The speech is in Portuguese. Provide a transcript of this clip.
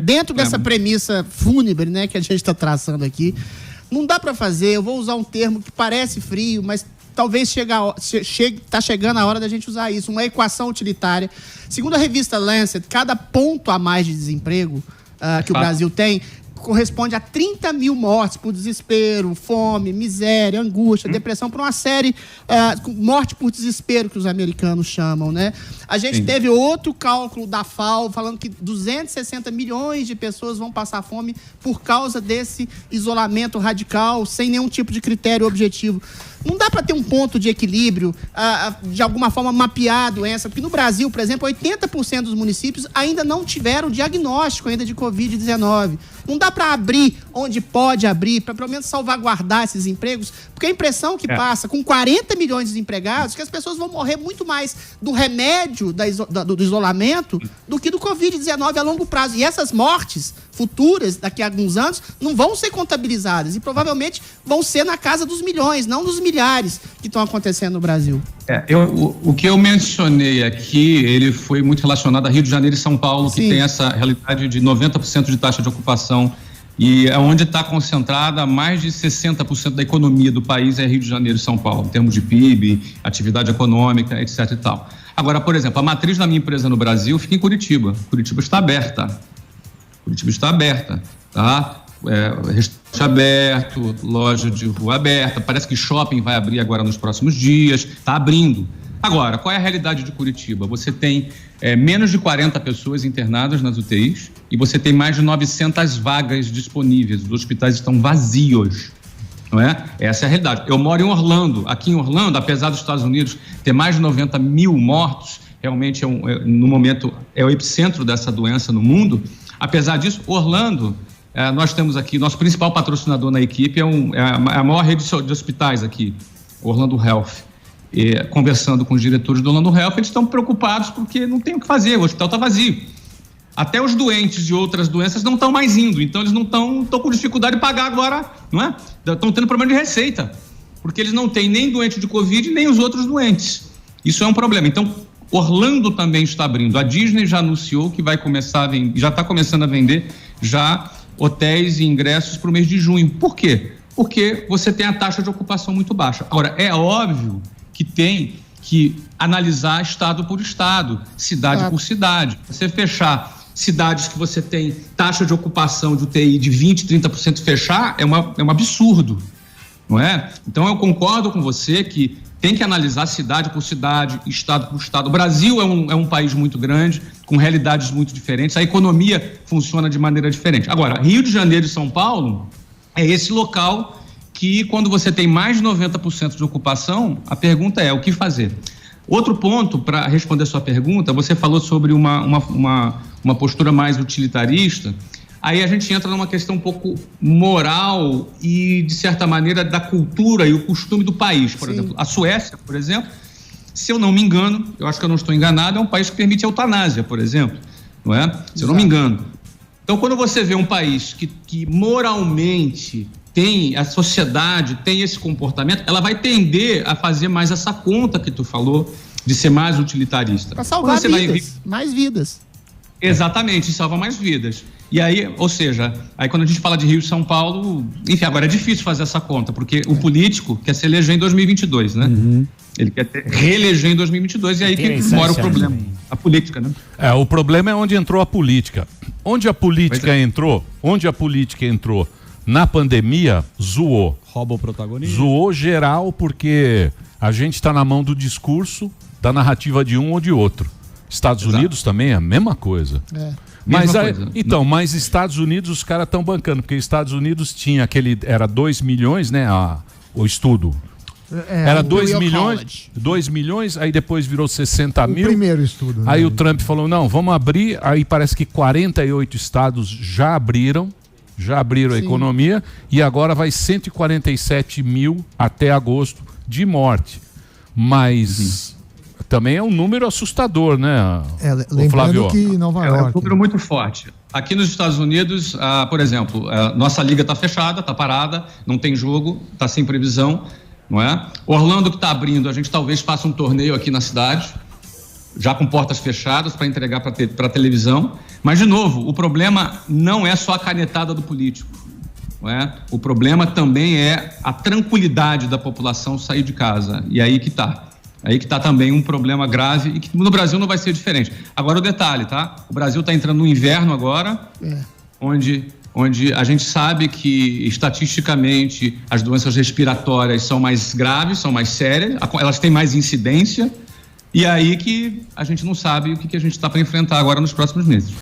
Dentro dessa premissa fúnebre, né, que a gente está traçando aqui, não dá para fazer, eu vou usar um termo que parece frio, mas talvez está chegando a hora da gente usar isso, uma equação utilitária. Segundo a revista Lancet, cada ponto a mais de desemprego que o Brasil tem corresponde a 30 mil mortes por desespero, fome, miséria, angústia, depressão, por uma série, morte por desespero que os americanos chamam, né? A gente teve outro cálculo da FAO falando que 260 milhões de pessoas vão passar fome por causa desse isolamento radical, sem nenhum tipo de critério objetivo. Não dá para ter um ponto de equilíbrio, de alguma forma mapear a doença, porque no Brasil, por exemplo, 80% dos municípios ainda não tiveram diagnóstico ainda de Covid-19. Não dá para abrir onde pode abrir, para pelo menos salvaguardar esses empregos, porque a impressão que passa com 40 milhões de desempregados, que as pessoas vão morrer muito mais do remédio do isolamento do que do Covid-19 a longo prazo. E essas mortes futuras, daqui a alguns anos, não vão ser contabilizadas e provavelmente vão ser na casa dos milhões, não dos milhares que estão acontecendo no Brasil. O que eu mencionei aqui, ele foi muito relacionado a Rio de Janeiro e São Paulo, que tem essa realidade de 90% de taxa de ocupação e é onde está concentrada mais de 60% da economia do país é Rio de Janeiro e São Paulo, em termos de PIB, atividade econômica, etc. e tal. Agora, por exemplo, a matriz da minha empresa no Brasil fica em Curitiba. Curitiba está aberta, tá? Restaurante aberto, loja de rua aberta, parece que shopping vai abrir agora nos próximos dias, está abrindo. Agora, qual é a realidade de Curitiba? Você tem menos de 40 pessoas internadas nas UTIs e você tem mais de 900 vagas disponíveis, os hospitais estão vazios, não é? Essa é a realidade. Eu moro em Orlando, aqui em Orlando, apesar dos Estados Unidos ter mais de 90 mil mortos, realmente no momento é o epicentro dessa doença no mundo. Apesar disso, Orlando, nós temos aqui, nosso principal patrocinador na equipe é a maior rede de hospitais aqui, Orlando Health. Conversando com os diretores do Orlando Health, eles estão preocupados porque não tem o que fazer, o hospital está vazio. Até os doentes de outras doenças não estão mais indo, então eles não estão com dificuldade de pagar agora, não é? Estão tendo problema de receita, porque eles não têm nem doente de Covid, nem os outros doentes. Isso é um problema. Então, Orlando também está abrindo. A Disney já anunciou que vai começar já está começando a vender já hotéis e ingressos para o mês de junho. Por quê? Porque você tem a taxa de ocupação muito baixa. Agora, é óbvio que tem que analisar estado por estado, cidade por cidade. Você fechar cidades que você tem taxa de ocupação de UTI de 20%, 30% fechar é um absurdo, não é? Então eu concordo com você que tem que analisar cidade por cidade, estado por estado. O Brasil é um país muito grande, com realidades muito diferentes, a economia funciona de maneira diferente. Agora, Rio de Janeiro e São Paulo é esse local que, quando você tem mais de 90% de ocupação, a pergunta é o que fazer. Outro ponto, para responder a sua pergunta, você falou sobre uma postura mais utilitarista. Aí a gente entra numa questão um pouco moral e, de certa maneira, da cultura e o costume do país. Por exemplo, a Suécia, por exemplo, se eu não me engano, eu acho que eu não estou enganado, é um país que permite eutanásia, por exemplo, não é? Se eu não me engano. Então, quando você vê um país que moralmente a sociedade tem esse comportamento, ela vai tender a fazer mais essa conta que tu falou, de ser mais utilitarista. Para salvar vidas, mais vidas. Exatamente, salva mais vidas. E aí, ou seja, aí quando a gente fala de Rio e São Paulo, enfim, agora é difícil fazer essa conta, porque o político quer se eleger em 2022, né? Uhum. Ele quer reeleger em 2022 e aí que mora o problema, a política, né? O problema é onde entrou a política. Onde a política entrou na pandemia, zoou. Rouba o protagonismo. Zoou geral porque a gente está na mão do discurso, da narrativa de um ou de outro. Estados Unidos também é a mesma coisa. Mas Estados Unidos os caras estão bancando, porque Estados Unidos tinha era 2 milhões, né? O estudo. Era 2 milhões, aí depois virou 60 mil. O primeiro estudo. Né? Aí o Trump falou, não, vamos abrir, aí parece que 48 estados já abriram a economia e agora vai 147 mil até agosto de morte. Mas também é um número assustador, né, Flávio? Que Nova York. É um número muito forte. Aqui nos Estados Unidos, por exemplo, nossa liga está fechada, está parada, não tem jogo, está sem previsão, não é? Orlando que está abrindo, a gente talvez faça um torneio aqui na cidade, já com portas fechadas para entregar para a televisão. Mas, de novo, o problema não é só a canetada do político. Não é? O problema também é a tranquilidade da população sair de casa. E aí que está. Aí que está também um problema grave e que no Brasil não vai ser diferente. Agora o detalhe, tá? O Brasil está entrando no inverno agora, onde a gente sabe que estatisticamente as doenças respiratórias são mais graves, são mais sérias, elas têm mais incidência, e aí que a gente não sabe o que a gente está para enfrentar agora nos próximos meses.